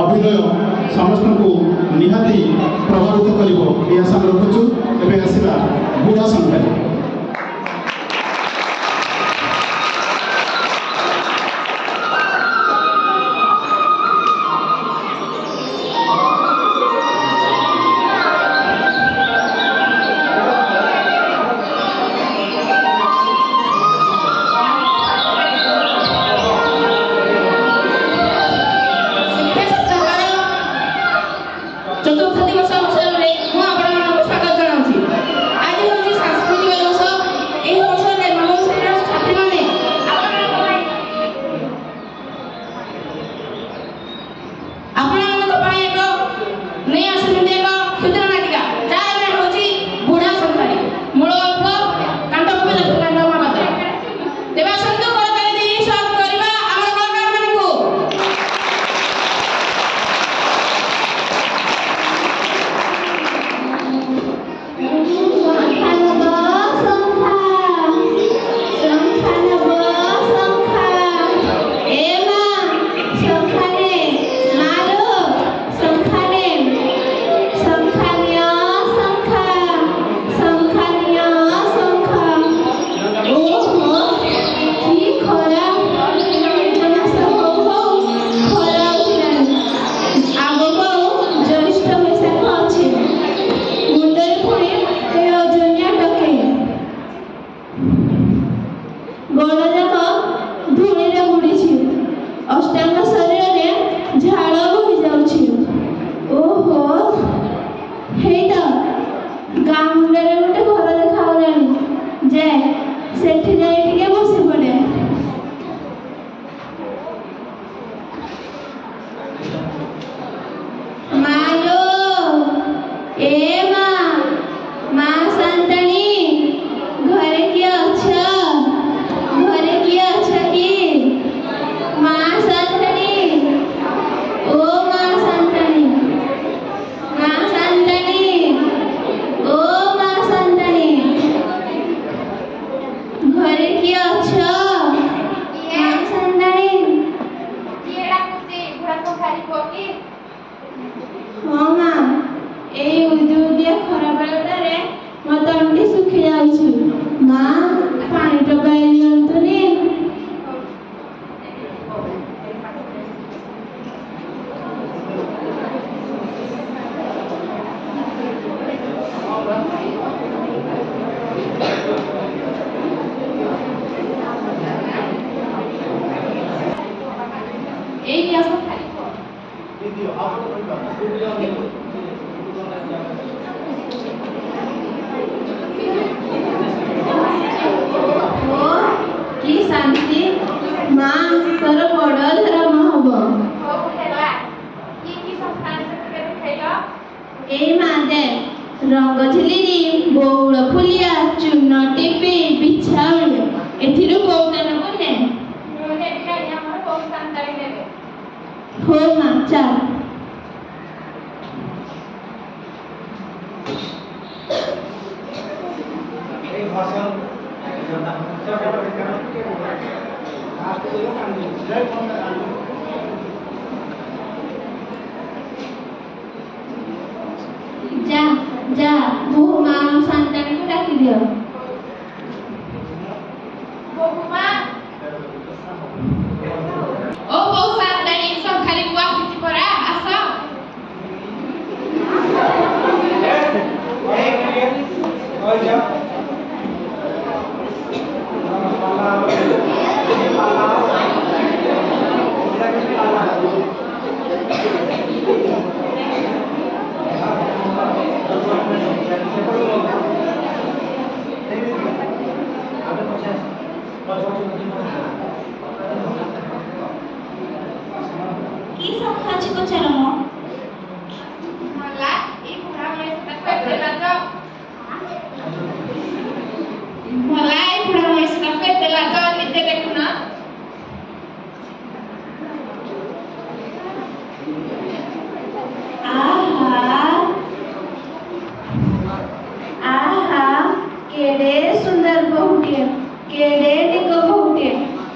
अभिनय समस्त को निहाती प्रभावित कर आशा रखुचु। एवं आसला बुढ़ा संख्या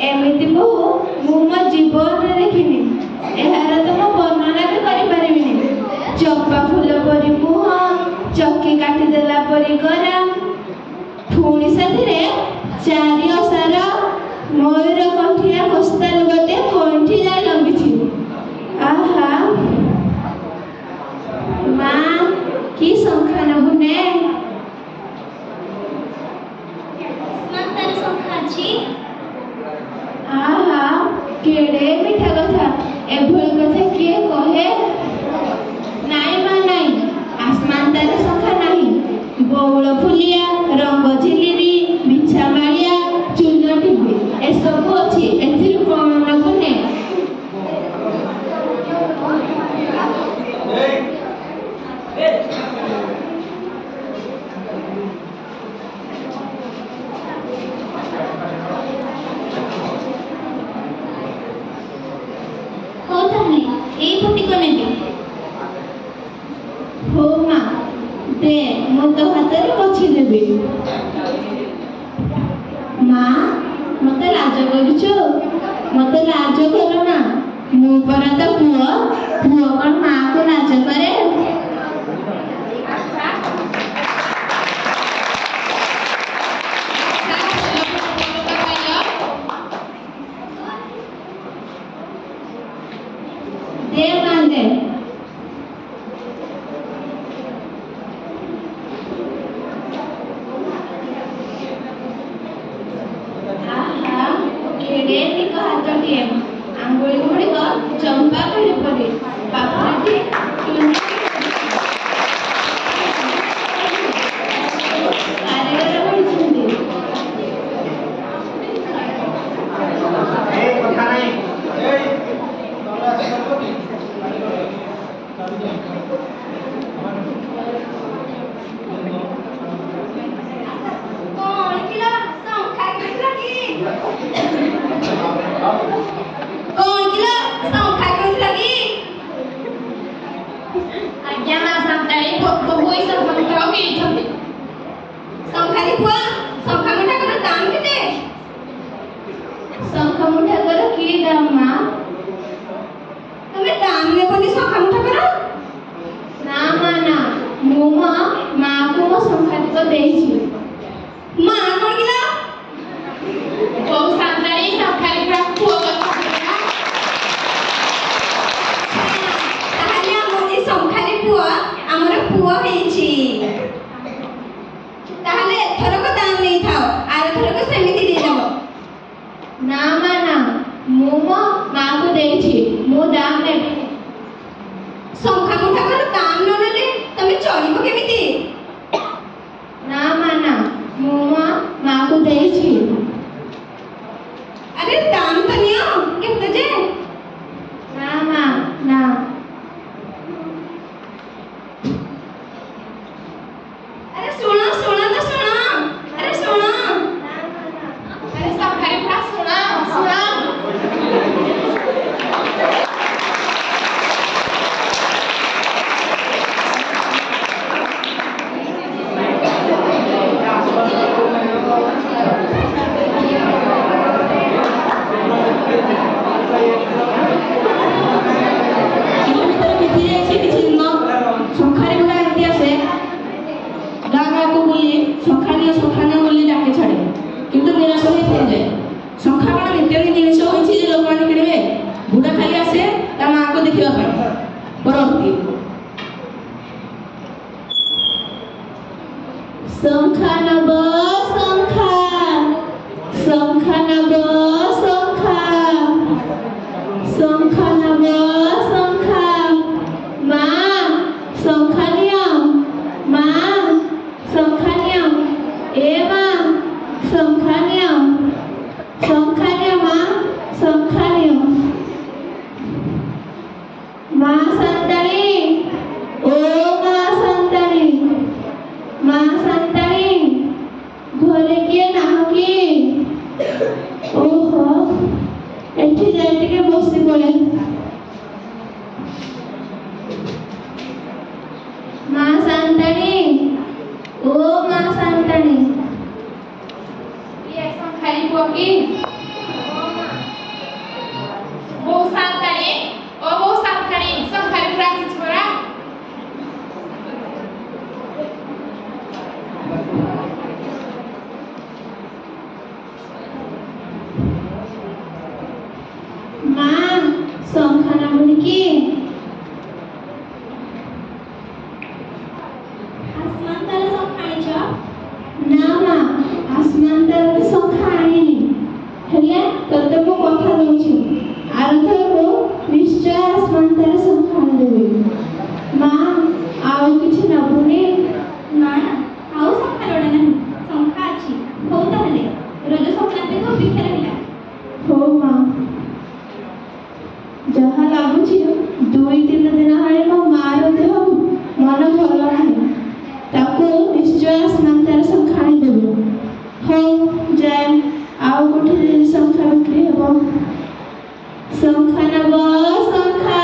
एमती बहु मु मो जीवन देखनी यार तो मो वर्णना ତାହେଲେ ଏଇ ଫଟିକ ନେବି। ହଉ ମା ଦେ, ମୁଁ ତୋ ହାତରେ ପଛି ଦେବି। ମା ମତେ ଲାଜ କରୁଛୁ? ମତେ ଲାଜ କର ନା, ମୁଁ ପରା ତ ପୁଅ। ପୁଅ କଣ ମାକୁ ଲାଜ କରେ? दे मा दे। आहा केड़े निक हाथटिए, आंगुଳି गुड़िक चंपा कड़ी पड़े, पाखुराटी कारीगर बढिछन्ति। शंखा नब शंखा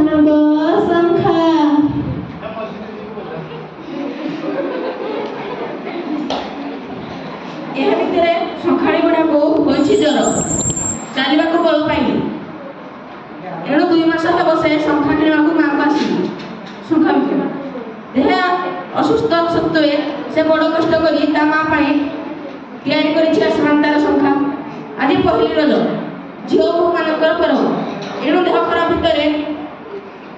ନବ ଶଙ୍ଖା। ଏହା ଭିତରେ ଶଙ୍ଖାଳି ବୁଢ଼ାକୁ ହୋଇଛି ଜ୍ୱର, ଚାଲିବାକୁ ବଳ ପାଇନି। ଏଣୁ 2 ମାସ ହେବ ସେ ଶଙ୍ଖା କିଣିବାକୁ ଗାଁକୁ ଆସିଲି। ଶଙ୍ଖା ବିକିବ। ଦେହ ଅସୁସ୍ଥ ସତ୍ତ୍ୱେ ସେ ବଡ଼ କଷ୍ଟ କରି ତା ମା ପାଇଁ ତିଆରି କରିଛି ଆସମାନ ତାର ଶଙ୍ଖା। ଆଜି ପହିଲି ରଜ, ଝିଅ ବୋହୂମାନଙ୍କର ପର୍ବ। ଏଣୁ ଦେହ ଖରାପ ଭିତରେ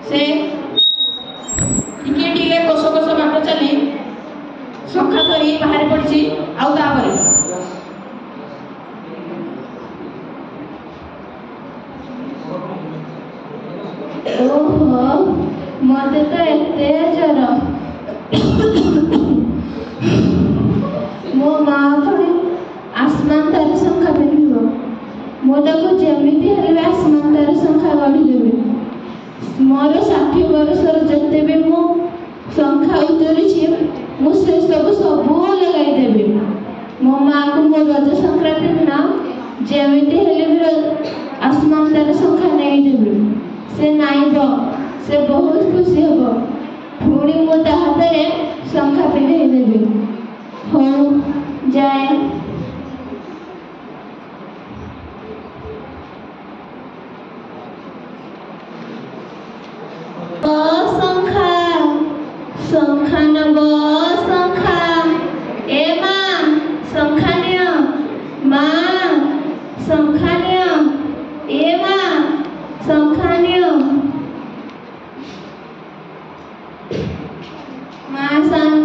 ସେ ଟିକେ ଟିକେ କୋଷ କୋଷ ବାଟ ଚାଲି ଶଙ୍ଖା ଧରି ବାହାରି ପଡ଼ିଛି। ଆଉ ତାପରେ ଓହୋ, ମତେ ତ ଏତେ ଜ୍ୱର। ମୋ ମା ପୁଣି ଆସମାନ ତାର ଶଙ୍ଖା ପିନ୍ଧିବ। ମୁଁ ତାକୁ ଯେମିତି ହେଲେ ଆସମାନ ତାର ଶଙ୍ଖା ଗଢ଼ିଦେବି। ମୋର 60 ବର୍ଷର ଯେତେ ବି ମୁଁ ଶଙ୍ଖା ଉତୁରିଛି, ମୁଁ ସେ ସବୁ ଲଗାଇଦେବି। ମୋ ମାଆକୁ ମୋ ରଜ ସଂକ୍ରାନ୍ତି ଦିନ ଯେମିତି ହେଲେ ବି ଆସମାନ ତାର ଶଙ୍ଖା ନେଇଦେବି। ସେ ନାଇବ, ସେ ବହୁତ ଖୁସି ହେବ। ପୁଣି ମୁଁ ତା ହାତରେ ଶଙ୍ଖା ପିନ୍ଧେଇ ଦେବି। ହଉ ଯାଏ। ଶଙ୍ଖା, ଶଙ୍ଖା ନବ ଶଙ୍ଖା। ଏ ମା, ଶଙ୍ଖା ନିଅ। ମା, ଶଙ୍ଖା ନିଅ। ଏ ମା, ଶଙ୍ଖା ନିଅ। ମା ସାନ